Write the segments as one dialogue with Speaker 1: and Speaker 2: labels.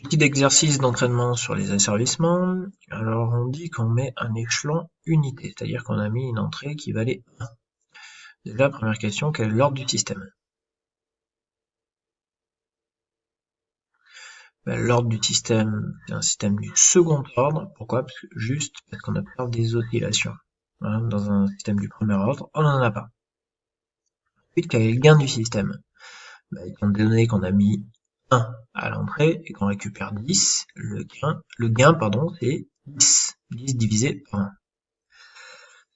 Speaker 1: Outil d'exercice d'entraînement sur les asservissements. Alors on dit qu'on met un échelon unité, c'est-à-dire qu'on a mis une entrée qui valait 1. Déjà, première question, quel est l'ordre du système? L'ordre du système, c'est un système du second ordre. Pourquoi? Parce qu'on a peur des oscillations. Hein, dans un système du premier ordre, on n'en a pas. Ensuite, quel est le gain du système? Étant donné qu'on a mis 1 à l'entrée et qu'on récupère 10, le gain, c'est 10. 10 divisé par 1.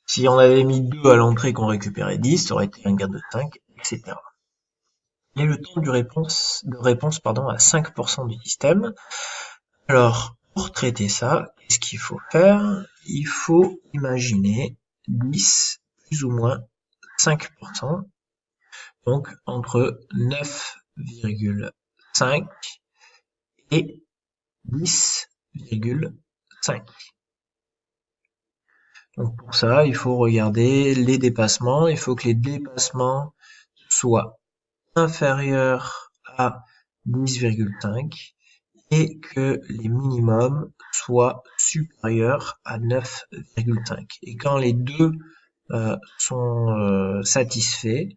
Speaker 1: Si on avait mis 2 à l'entrée et qu'on récupérait 10, ça aurait été un gain de 5, etc. Et le temps de réponse à 5% du système. Alors, pour traiter ça, qu'est-ce qu'il faut faire? Il faut imaginer 10 plus ou moins 5%, donc entre 9,5 et 10,5. Donc pour ça, il faut regarder les dépassements. Il faut que les dépassements soient inférieurs à 10,5 et que les minimums soient supérieurs à 9,5. Et quand les deux sont satisfaits,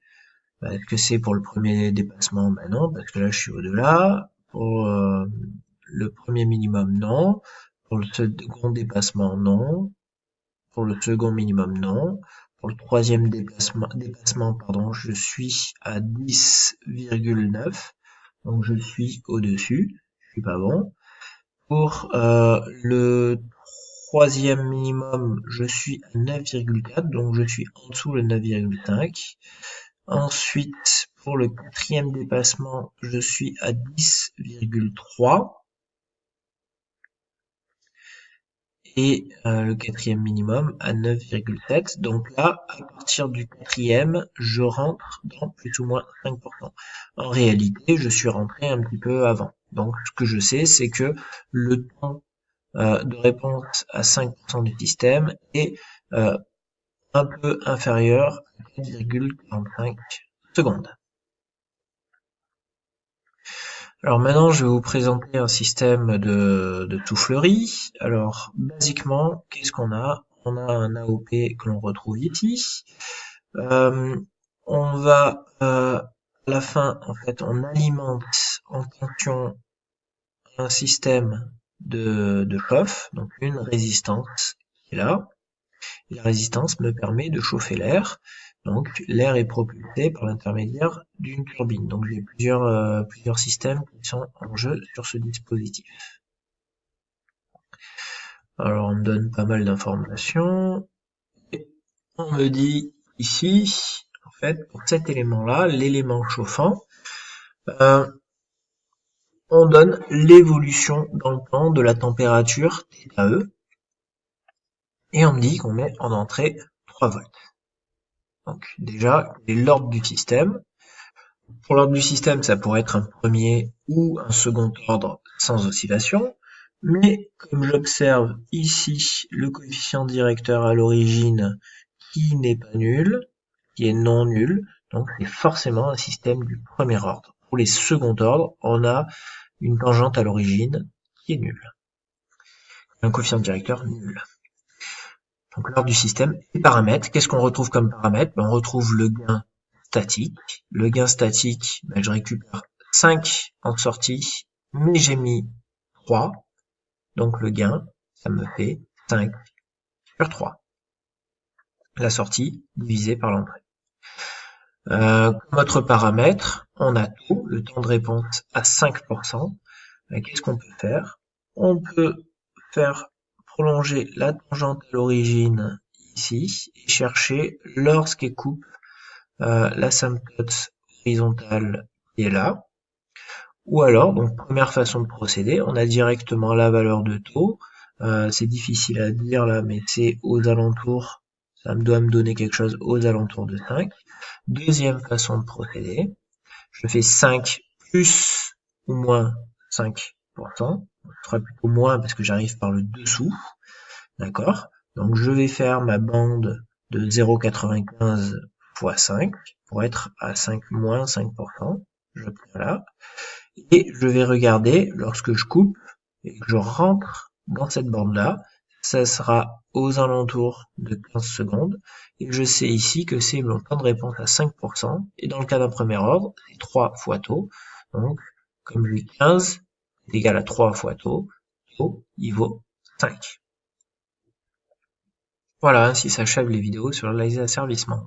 Speaker 1: est-ce que c'est pour le premier dépassement? Non, parce que là je suis au-delà. Pour le premier minimum, non. Pour le second dépassement, non. Pour le second minimum, non. Pour le troisième dépassement, je suis à 10,9. Donc je suis au-dessus. Je suis pas bon. Pour le troisième minimum, je suis à 9,4. Donc je suis en dessous le 9,5. Ensuite, pour le quatrième dépassement, je suis à 10,3. Et le quatrième minimum à 9,7. Donc là, à partir du quatrième, je rentre dans plus ou moins 5%. En réalité, je suis rentré un petit peu avant. Donc ce que je sais, c'est que le temps de réponse à 5% du système est un peu inférieur à 4,45 secondes. Alors maintenant, je vais vous présenter un système de soufflerie. Alors, basiquement, qu'est-ce qu'on a? On a un AOP que l'on retrouve ici. On va, à la fin, en fait, on alimente en tension un système de chauffe, donc une résistance qui est là. Et la résistance me permet de chauffer l'air. Donc l'air est propulsé par l'intermédiaire d'une turbine. Donc j'ai plusieurs systèmes qui sont en jeu sur ce dispositif. Alors on me donne pas mal d'informations. Et on me dit ici, en fait, pour cet élément-là, l'élément chauffant, on donne l'évolution dans le temps de la température θE. Et on me dit qu'on met en entrée 3 volts. Donc déjà, c'est l'ordre du système. Pour l'ordre du système, ça pourrait être un premier ou un second ordre sans oscillation. Mais comme j'observe ici le coefficient directeur à l'origine qui n'est pas nul, qui est non nul, donc c'est forcément un système du premier ordre. Pour les seconds ordres, on a une tangente à l'origine qui est nulle. Un coefficient directeur nul. Donc l'ordre du système, les paramètres, qu'est-ce qu'on retrouve comme paramètres? On retrouve le gain statique. Le gain statique, je récupère 5 en sortie, mais j'ai mis 3. Donc le gain, ça me fait 5 sur 3. La sortie divisée par l'entrée. Comme autre paramètre, on a tout, le temps de réponse à 5%. Qu'est-ce qu'on peut faire? On peut faire prolonger la tangente à l'origine ici et chercher lorsqu'elle coupe l'asymptote horizontale qui est là. Ou alors, donc première façon de procéder, on a directement la valeur de taux. C'est difficile à dire là, mais c'est aux alentours, ça doit me donner quelque chose aux alentours de 5. Deuxième façon de procéder, je fais 5 plus ou moins 5%. Ce sera plutôt moins parce que j'arrive par le dessous. D'accord? Donc je vais faire ma bande de 0,95 fois 5 pour être à 5 moins 5%. Je prends là. Et je vais regarder lorsque je coupe et que je rentre dans cette bande-là, ça sera aux alentours de 15 secondes. Et je sais ici que c'est mon temps de réponse à 5%. Et dans le cas d'un premier ordre, c'est 3 fois taux. Donc, comme lui 15 est égal à 3 fois taux, taux, il vaut 5. Voilà, ainsi s'achèvent les vidéos sur le laser asservissement.